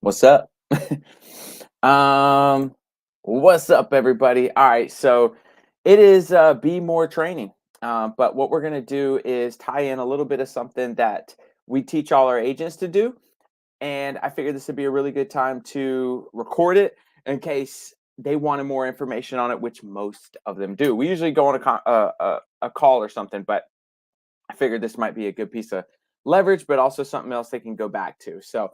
What's up? um, what's up, everybody? All right, so it is Be More training. But what we're gonna do is tie in a little bit of something that we teach all our agents to do, and I figured this would be a really good time to record it in case they wanted more information on it, which most of them do. We usually go on a call or something, but I figured this might be a good piece of leverage, but also something else they can go back to. So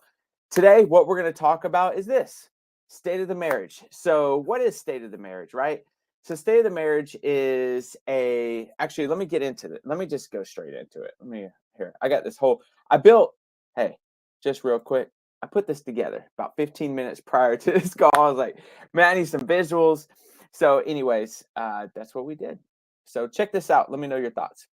today, what we're going to talk about is this state of the marriage. So, what is state of the marriage, right? So, state of the marriage is actually, let me get into it. Let me just go straight into it. I got this I built, hey, just real quick, I put this together about 15 minutes prior to this call. I was like, man, I need some visuals. So, anyways, that's what we did. So, check this out. Let me know your thoughts.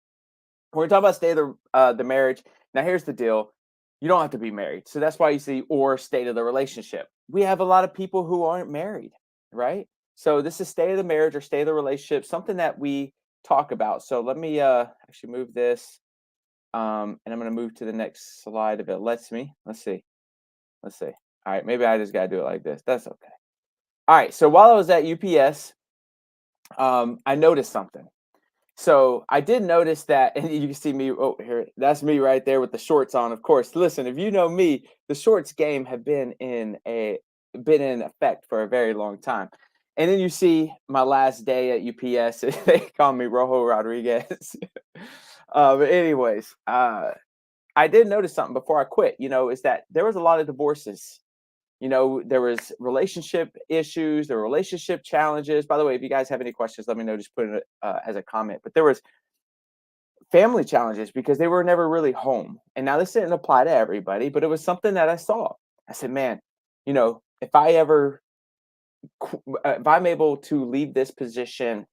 When we talk about state of the marriage, now here's the deal. You don't have to be married. So that's why you see or state of the relationship. We have a lot of people who aren't married, right? So this is state of the marriage or state of the relationship, something that we talk about. So let me actually move this. And I'm going to move to the next slide if it lets me. Let's see. Let's see. All right, maybe I just got to do it like this. That's okay. All right, so while I was at UPS, I noticed something. So I did notice that, and you can see me. Oh, here, that's me right there with the shorts on. Of course, listen, if you know me, the shorts game have been in effect for a very long time. And then you see my last day at UPS. They call me Rojo Rodriguez. But anyways, I did notice something before I quit. Is that there was a lot of divorces. There was relationship issues, there were relationship challenges. By the way, if you guys have any questions, let me know. Just put it as a comment. But there was family challenges because they were never really home. And now this didn't apply to everybody, but it was something that I saw. I said, man, if I'm able to leave this position,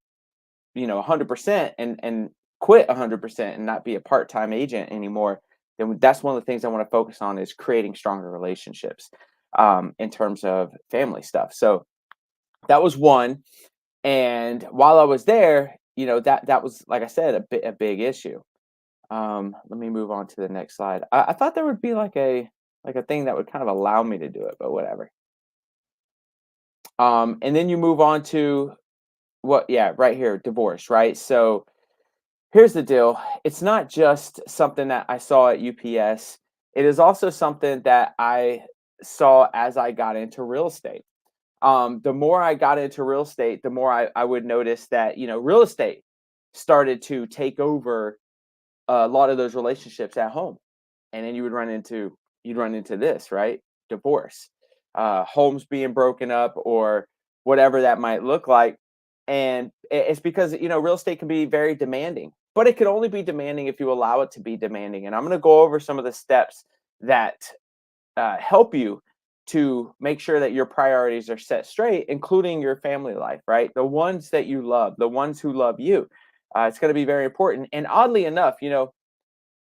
100% and quit 100% and not be a part-time agent anymore, then that's one of the things I want to focus on is creating stronger relationships in terms of family stuff. So that was one. And while I was there, that was, like I said, a big issue. Let me move on to the next slide. I thought there would be like a thing that would kind of allow me to do it, but whatever. And then you move on to yeah, right here, divorce, right? So here's the deal. It's not just something that I saw at UPS. It is also something that I saw as I got into real estate. The more I got into real estate, the more I would notice that, real estate started to take over a lot of those relationships at home. And then you'd run into this, right? Divorce, homes being broken up or whatever that might look like. And it's because, real estate can be very demanding, but it can only be demanding if you allow it to be demanding. And I'm going to go over some of the steps that help you to make sure that your priorities are set straight, including your family life, right? The ones that you love, the ones who love you. It's going to be very important. And oddly enough,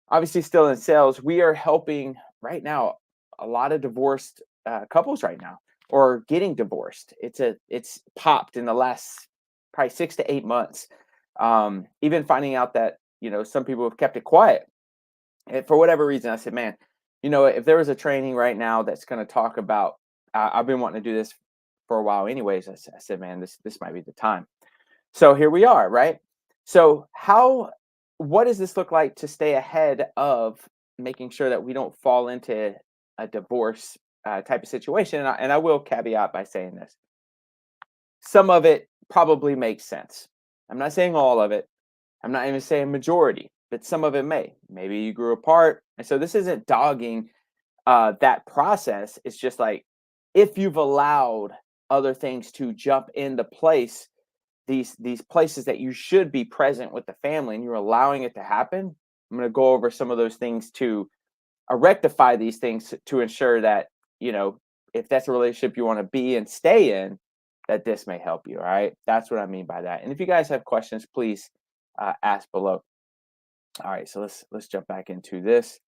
obviously still in sales, we are helping right now a lot of divorced couples right now or getting divorced. It's popped in the last probably 6 to 8 months. Even finding out that, some people have kept it quiet. And for whatever reason, I said, man, if there was a training right now that's going to talk about, I've been wanting to do this for a while anyways. I said, man, this might be the time. So here we are, right? So what does this look like to stay ahead of making sure that we don't fall into a divorce type of situation? And I will caveat by saying this. Some of it probably makes sense. I'm not saying all of it. I'm not even saying majority, but some of it may. Maybe you grew apart. And so this isn't dogging that process. It's just like if you've allowed other things to jump into place, these places that you should be present with the family and you're allowing it to happen, I'm going to go over some of those things to rectify these things to ensure that, if that's a relationship you want to be and stay in, that this may help you. All right. That's what I mean by that. And if you guys have questions, please ask below. All right. So let's jump back into this.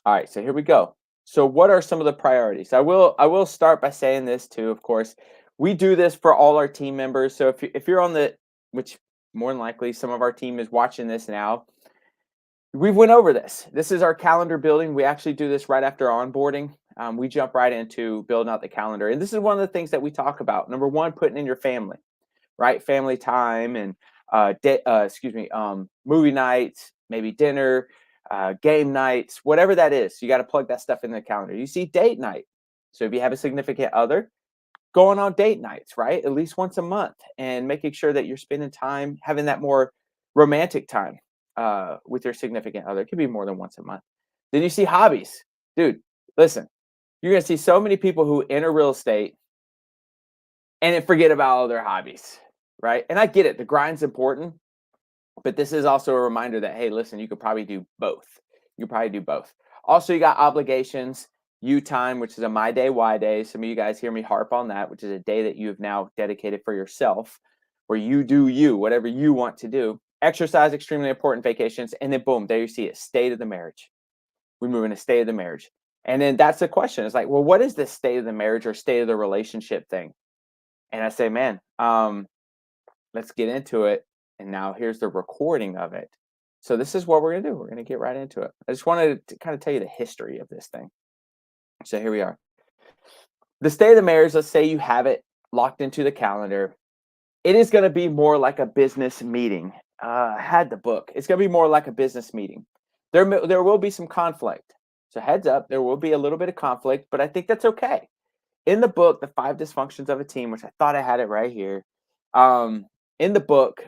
All right. So here we go. So what are some of the priorities? I will start by saying this too, of course. We do this for all our team members. So if you're on which more than likely some of our team is watching this now, we've went over this. This is our calendar building. We actually do this right after onboarding. we jump right into building out the calendar. And this is one of the things that we talk about. Number one, putting in your family, right? Family time and movie nights, maybe dinner, game nights, whatever that is. You got to plug that stuff in the calendar. You see date night. So if you have a significant other, going on date nights, right? At least once a month, and making sure that you're spending time having that more romantic time with your significant other. It could be more than once a month. Then you see hobbies. Dude, listen, you're going to see so many people who enter real estate and then forget about all their hobbies, right? And I get it. The grind's important, but this is also a reminder that, hey, listen, you could probably do both. You could probably do both. Also, you got obligations, you time, which is a my day, Y day. Some of you guys hear me harp on that, which is a day that you have now dedicated for yourself, where you do you, whatever you want to do. Exercise, extremely important, vacations. And then boom, there you see it, state of the marriage. We move into state of the marriage. And then that's the question. It's like, well, what is this state of the marriage or state of the relationship thing? And I say, man, let's get into it. And now here's the recording of it. So this is what we're going to do. We're going to get right into it. I just wanted to kind of tell you the history of this thing. So here we are. The state of the marriage, let's say you have it locked into the calendar. It is going to be more like a business meeting. I had the book. It's going to be more like a business meeting. There will be some conflict. So heads up, there will be a little bit of conflict, but I think that's okay. In the book, The 5 Dysfunctions of a Team, which I thought I had it right here. In the book,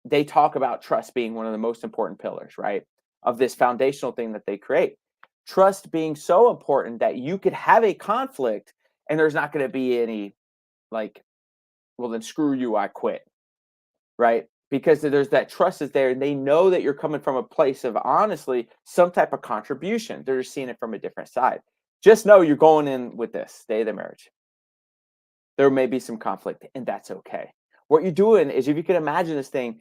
they talk about trust being one of the most important pillars, right? Of this foundational thing that they create. Trust being so important that you could have a conflict and there's not going to be any like, well, then screw you, I quit, right? Because there's that trust is there and they know that you're coming from a place of honestly some type of contribution. They're just seeing it from a different side. Just know you're going in with this, stay the marriage. There may be some conflict and that's okay. What you're doing is if you can imagine this thing,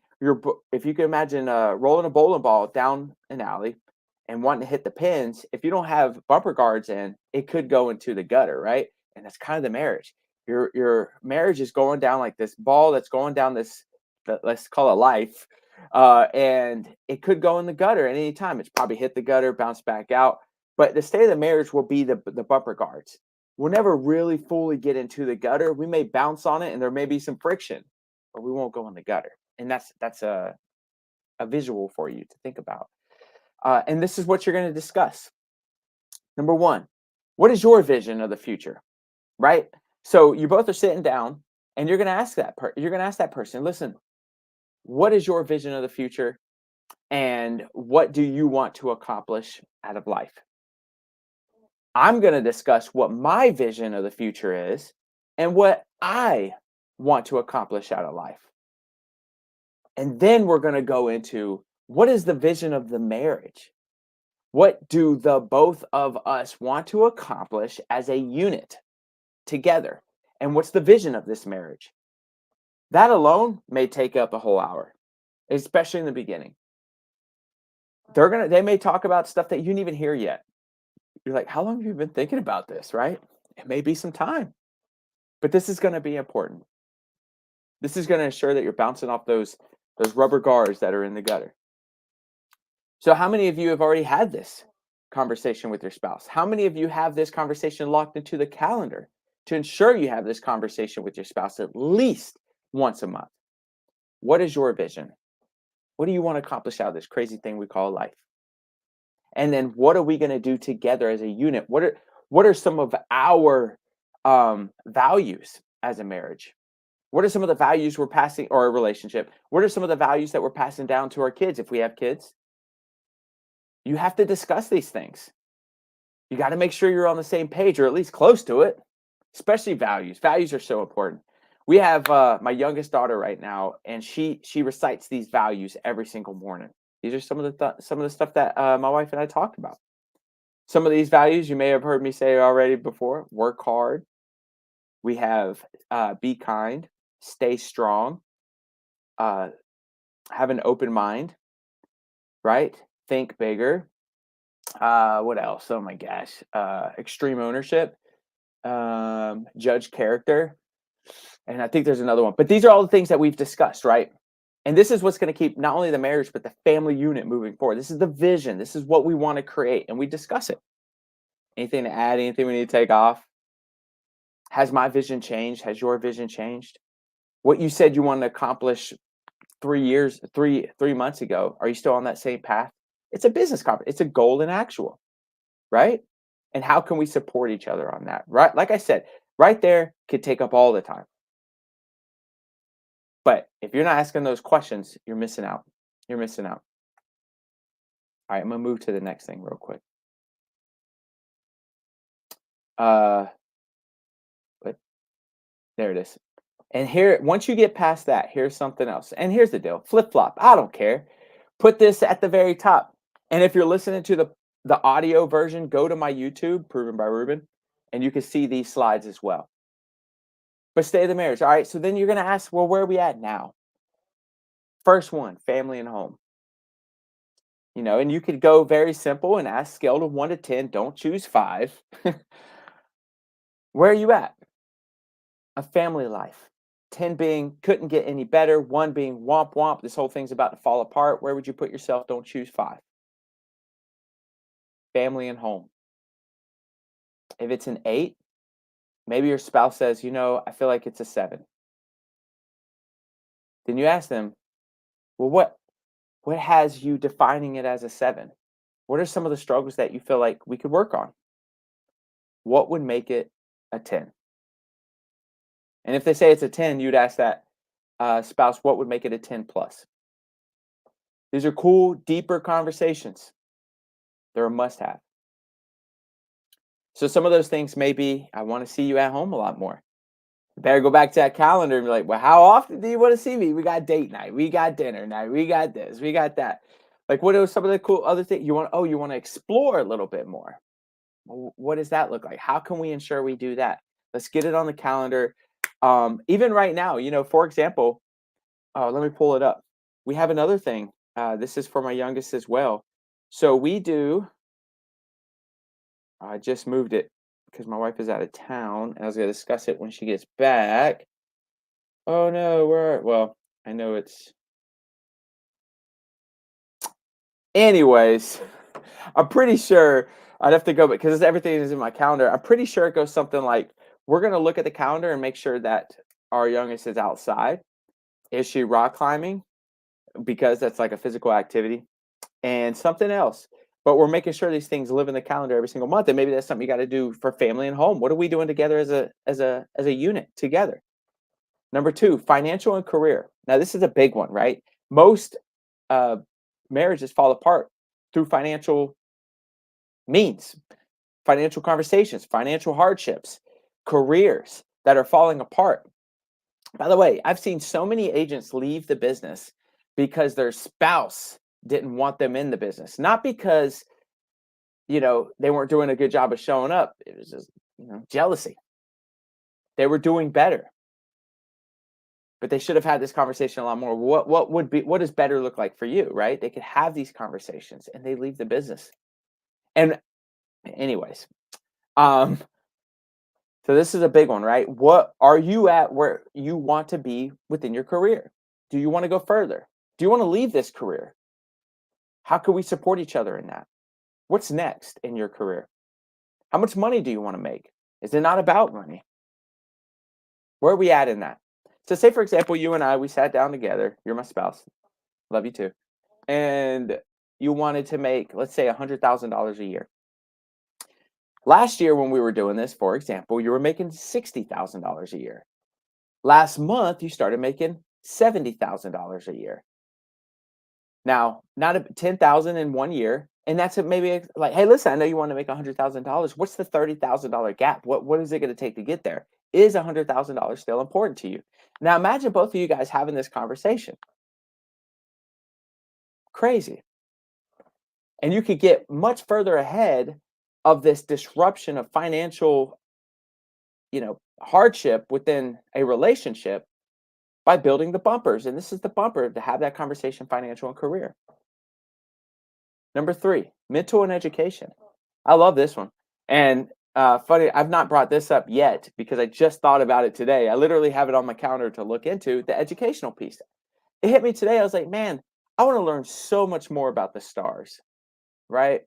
if you can imagine rolling a bowling ball down an alley and wanting to hit the pins, if you don't have bumper guards in, it could go into the gutter, right? And that's kind of the marriage. Your marriage is going down like this ball that's going down this, let's call it life, and it could go in the gutter at any time. It's probably hit the gutter, bounce back out. But the state of the marriage will be the bumper guards. We'll never really fully get into the gutter. We may bounce on it and there may be some friction, but we won't go in the gutter. And that's a visual for you to think about. And this is what you're going to discuss. Number one, what is your vision of the future, right? So you both are sitting down and you're going to ask that person, listen, what is your vision of the future and what do you want to accomplish out of life? I'm going to discuss what my vision of the future is and what I want to accomplish out of life. And then we're going to go into what is the vision of the marriage? What do the both of us want to accomplish as a unit together? And what's the vision of this marriage? That alone may take up a whole hour, especially in the beginning. They may talk about stuff that you didn't even hear yet. You're like, how long have you been thinking about this, right? It may be some time, but this is going to be important. This is going to ensure that you're bouncing off those rubber guards that are in the gutter. So how many of you have already had this conversation with your spouse? How many of you have this conversation locked into the calendar to ensure you have this conversation with your spouse at least once a month? What is your vision? What do you want to accomplish out of this crazy thing we call life? And then what are we going to do together as a unit? What are some of our values as a marriage? What are some of the values we're passing, or a relationship? What are some of the values that we're passing down to our kids if we have kids? You have to discuss these things. You got to make sure you're on the same page or at least close to it, especially values. Values are so important. We have my youngest daughter right now, and she recites these values every single morning. These are some of the stuff that my wife and I talked about. Some of these values you may have heard me say already before. Work hard. We have be kind, stay strong, have an open mind, right? Think bigger. What else? Oh my gosh. Extreme ownership, judge character. And I think there's another one. But these are all the things that we've discussed, right? And this is what's going to keep not only the marriage, but the family unit moving forward. This is the vision. This is what we want to create. And we discuss it. Anything to add? Anything we need to take off? Has my vision changed? Has your vision changed? What you said you wanted to accomplish 3 years, 3 months ago, are you still on that same path? It's a business conference. It's a goal in actual, right? And how can we support each other on that? Right? Like I said, right there could take up all the time. But if you're not asking those questions, you're missing out. You're missing out. All right, I'm gonna move to the next thing real quick. Uh, but there it is. And here, once you get past that, here's something else. And here's the deal: flip flop. I don't care. Put this at the very top. And if you're listening to the audio version, go to my YouTube, Proven by Ruben, and you can see these slides as well. But stay the marriage. All right. So then you're gonna ask, well, where are we at now? First one, family and home. And you could go very simple and ask scale of 1 to 10. Don't choose 5. Where are you at? A family life. 10 being couldn't get any better. 1 being womp womp. This whole thing's about to fall apart. Where would you put yourself? Don't choose 5. Family and home. If it's an 8, maybe your spouse says, I feel like it's a 7. Then you ask them, well, what has you defining it as a 7? What are some of the struggles that you feel like we could work on? What would make it a 10? And if they say it's a 10, you'd ask that spouse, what would make it a 10 plus? These are cool, deeper conversations. They're a must have. So some of those things may be, I want to see you at home a lot more. You better go back to that calendar and be like, well, how often do you want to see me? We got date night. We got dinner night. We got this. We got that. Like, what are some of the cool other things you want? Oh, you want to explore a little bit more. Well, what does that look like? How can we ensure we do that? Let's get it on the calendar. Even right now, for example, let me pull it up. We have another thing. This is for my youngest as well. So we do. I just moved it because my wife is out of town, and I was going to discuss it when she gets back. Oh no, well, I know it's. Anyways, I'm pretty sure I'd have to go because everything is in my calendar. I'm pretty sure it goes something like, we're going to look at the calendar and make sure that our youngest is outside. Is she rock climbing? Because that's like a physical activity. And something else. But we're making sure these things live in the calendar every single month. And maybe that's something you got to do for family and home. What are we doing together as a unit together? Number 2, financial and career. Now this is a big one, right? Most uh, marriages fall apart through financial means, financial conversations, financial hardships, careers that are falling apart. By the way, I've seen so many agents leave the business because their spouse didn't want them in the business. Not because, they weren't doing a good job of showing up. It was just, jealousy. They were doing better. But they should have had this conversation a lot more. What does better look like for you, right? They could have these conversations and they leave the business. And anyways, so this is a big one, right? What are you at where you want to be within your career? Do you want to go further? Do you want to leave this career? How can we support each other in that? What's next in your career? How much money do you want to make? Is it not about money? Where are we at in that? So say, for example, you and I, we sat down together. You're my spouse. Love you too. And you wanted to make, let's say, $100,000 a year. Last year when we were doing this, for example, you were making $60,000 a year. Last month, you started making $70,000 a year. Now, not 10,000 in 1 year, and that's maybe like, hey, listen, I know you want to make $100,000. What's the $30,000 gap? What is it going to take to get there? Is $100,000 still important to you? Now, imagine both of you guys having this conversation. Crazy. And you could get much further ahead of this disruption of financial, hardship within a relationship by building the bumpers. And this is the bumper to have that conversation, financial and career. Number 3, mental and education. I love this one. And funny, I've not brought this up yet because I just thought about it today. I literally have it on my calendar to look into the educational piece. It hit me today. I was like, man, I want to learn so much more about the stars, right?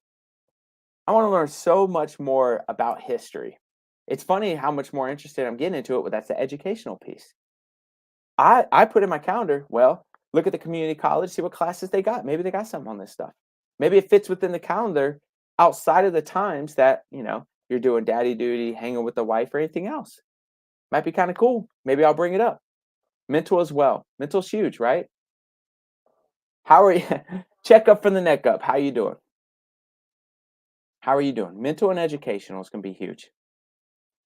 I want to learn so much more about history. It's funny how much more interested I'm getting into it, but that's the educational piece. I put in my calendar, well, look at the community college, see what classes they got. Maybe they got something on this stuff. Maybe it fits within the calendar outside of the times that, you're doing daddy duty, hanging with the wife or anything else. Might be kind of cool. Maybe I'll bring it up. Mental as well. Mental's huge, right? How are you? Check up from the neck up. How you doing? How are you doing? Mental and educational is going to be huge.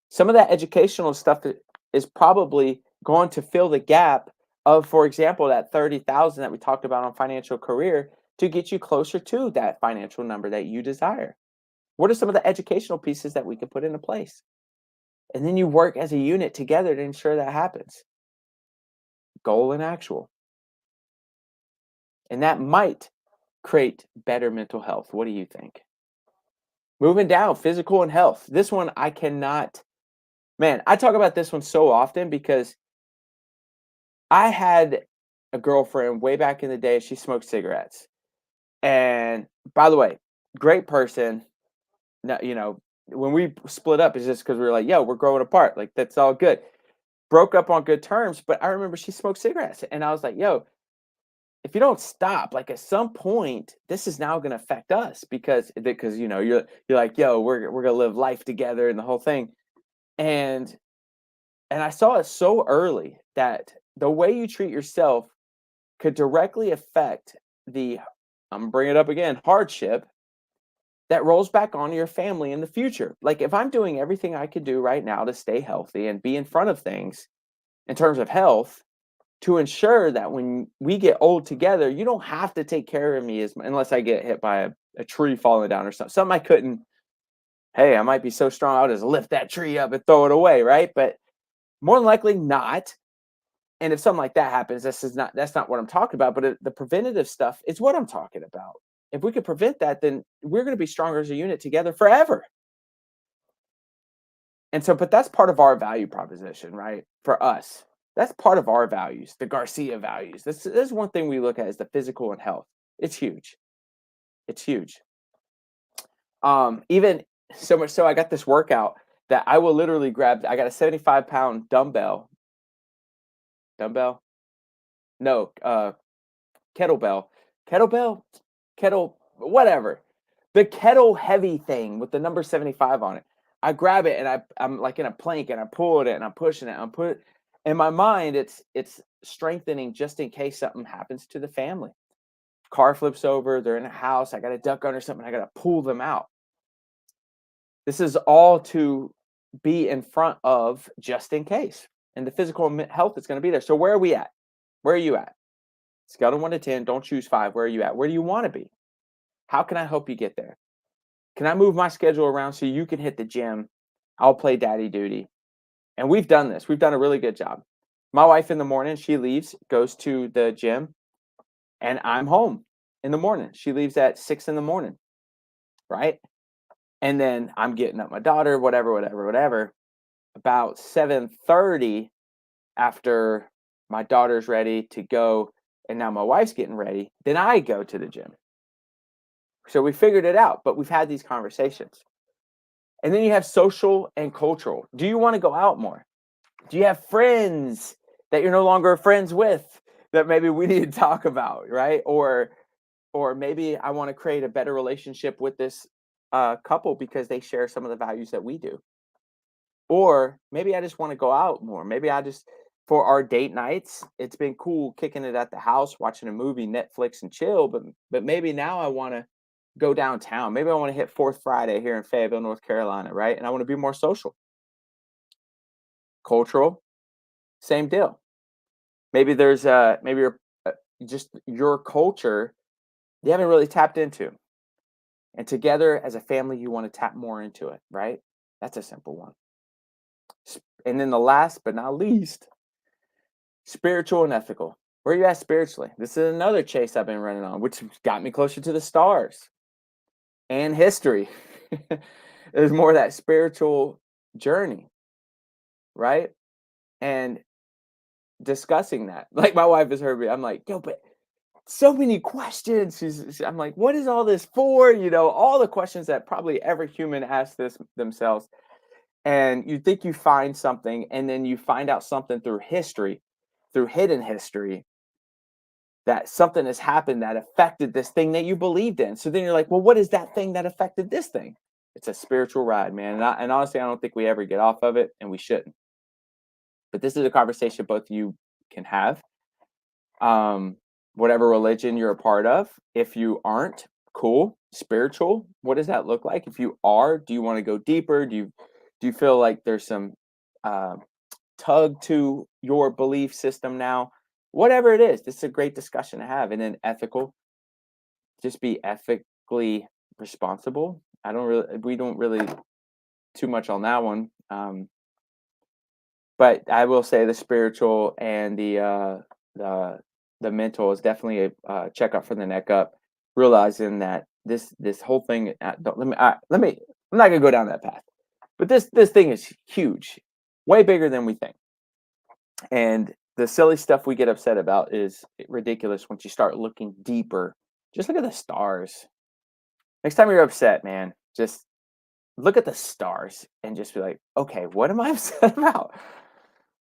Some of that educational stuff is probably going to fill the gap of, for example, that 30,000 that we talked about on financial career to get you closer to that financial number that you desire. What are some of the educational pieces that we could put into place? And then you work as a unit together to ensure that happens. Goal and actual. And that might create better mental health. What do you think? Moving down, physical and health. This one I cannot, man, I talk about this one so often because I had a girlfriend way back in the day. She smoked cigarettes. And by the way, great person. No, when we split up, it's just because we were like, yo, we're growing apart. Like, that's all good. Broke up on good terms. But I remember she smoked cigarettes. And I was like, yo, if you don't stop, like at some point, this is now going to affect us because you're like, yo, we're gonna live life together and the whole thing. And I saw it so early that the way you treat yourself could directly affect the, I'm bringing it up again, hardship that rolls back onto your family in the future. Like if I'm doing everything I could do right now to stay healthy and be in front of things in terms of health to ensure that when we get old together, you don't have to take care of me unless I get hit by a tree falling down or something. Something I couldn't, hey, I might be so strong, I'll just lift that tree up and throw it away, right? But more than likely not. And if something like that happens, that's not what I'm talking about. But the preventative stuff is what I'm talking about. If we could prevent that, then we're going to be stronger as a unit together forever. And so, but that's part of our value proposition, right? For us, that's part of our values, the Garcia values. This is one thing we look at is the physical and health. It's huge. It's huge. Even so much so, I got this workout that I will literally grab. I got a 75-pound dumbbell. No, kettlebell, kettlebell, kettle, whatever. The kettle heavy thing with the number 75 on it. I grab it and I'm like in a plank and I pull it and I'm pushing it. I'm put in my mind, it's strengthening just in case something happens to the family. Car flips over, they're in a house, I gotta duck under something, I gotta pull them out. This is all to be in front of just in case. And the physical health is gonna be there. So where are we at? Where are you at? Scale of 1 to 10, don't choose 5. Where are you at? Where do you want to be? How can I help you get there? Can I move my schedule around so you can hit the gym? I'll play daddy duty. And we've done this. We've done a really good job. My wife in the morning, she leaves, goes to the gym, and I'm home in the morning. She leaves at 6 in the morning, right? And then I'm getting up my daughter, whatever. About 7:30 after my daughter's ready to go and now my wife's getting ready, then I go to the gym. So we figured it out, but we've had these conversations. And then you have social and cultural. Do you want to go out more? Do you have friends that you're no longer friends with that maybe we need to talk about, right? Or maybe I want to create a better relationship with this couple because they share some of the values that we do. Or maybe I just want to go out more. Maybe I just for our date nights, it's been cool kicking it at the house, watching a movie, Netflix and chill, but maybe now I want to go downtown. Maybe I want to hit Fourth Friday here in Fayetteville, North Carolina, right? And I want to be more social. Cultural, same deal. Maybe there's maybe you're just your culture you haven't really tapped into. And together as a family you want to tap more into it, right? That's a simple one. And then the last but not least, spiritual and ethical. Where are you at spiritually? This is another chase I've been running on, which got me closer to the stars and history. There's more of that spiritual journey, right? And discussing that. Like my wife has heard me. I'm like, yo, but so many questions. I'm like, what is all this for? All the questions that probably every human asks this themselves. And you think you find something, and then you find out something through history, through hidden history, that something has happened that affected this thing that you believed in. So then you're like, well, what is that thing that affected this thing? It's a spiritual ride, man. And honestly, I don't think we ever get off of it, and we shouldn't. But this is a conversation both you can have. Um, Whatever religion you're a part of. If you aren't, cool. Spiritual, what does that look like? If you are, do you want to go deeper? Do you feel like there's some uh, tug to your belief system now? Whatever it is, this is a great discussion to have. And then ethical, just be ethically responsible. We don't really too much on that one. But I will say the spiritual and the the mental is definitely a checkup from the neck up. Realizing that this whole thing. Don't, let me. I'm not gonna go down that path. But this thing is huge, way bigger than we think. And the silly stuff we get upset about is ridiculous once you start looking deeper. Just look at the stars. Next time you're upset, man, just look at the stars and just be like, okay, what am I upset about?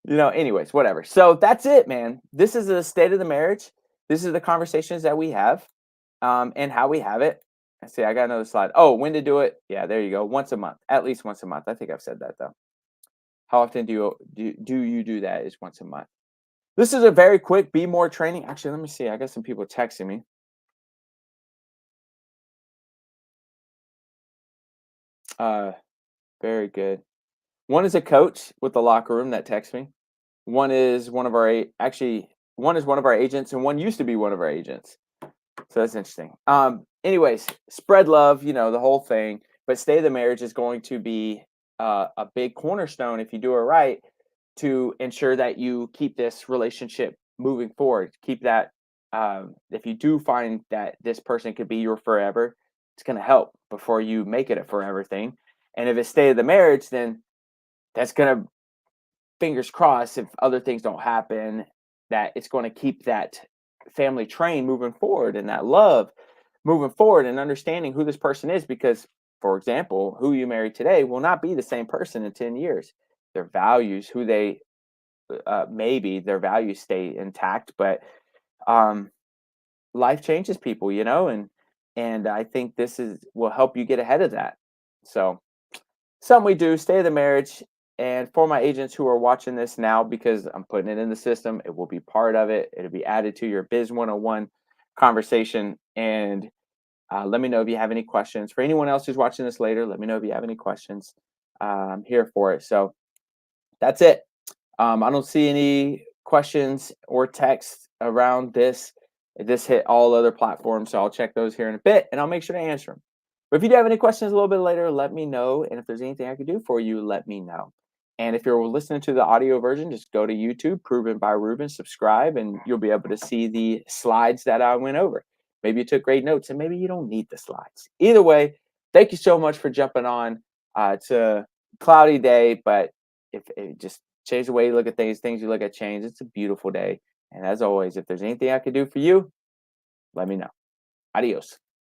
Anyways, whatever. So that's it, man. This is the state of the marriage. This is the conversations that we have, and how we have it. I see. I got another slide. Oh, when to do it? Yeah, there you go. Once a month, at least once a month. I think I've said that though. How often do you do that? Is once a month. This is a very quick be more training. Actually, let me see. I got some people texting me. Uh, Very good. One is a coach with the locker room that texts me. One is one of our actually one is one of our agents, and one used to be one of our agents. So that's interesting. Anyways, spread love, the whole thing. But stay the marriage is going to be a big cornerstone if you do it right to ensure that you keep this relationship moving forward. Keep that. If you do find that this person could be your forever, it's going to help before you make it a forever thing. And if it's stay of the marriage, then that's going to, fingers crossed, if other things don't happen, that it's going to keep that family train moving forward and that love moving forward and understanding who this person is. Because, for example, who you marry today will not be the same person in 10 years. Their values, who they maybe their values stay intact, but um, life changes people, and I think this is will help you get ahead of that. So something we do, stay in the marriage. And for my agents who are watching this now, because I'm putting it in the system, it will be part of it. It'll be added to your Biz 101 conversation. And let me know if you have any questions. For anyone else who's watching this later, let me know if you have any questions. I'm here for it. So that's it. I don't see any questions or text around this. This hit all other platforms, so I'll check those here in a bit, and I'll make sure to answer them. But if you do have any questions a little bit later, let me know. And if there's anything I can do for you, let me know. And if you're listening to the audio version, just go to YouTube, Proven by Ruben, subscribe, and you'll be able to see the slides that I went over. Maybe you took great notes, and maybe you don't need the slides. Either way, thank you so much for jumping on. It's a cloudy day, but if it just change the way you look at things you look at change. It's a beautiful day. And as always, if there's anything I can do for you, let me know. Adios.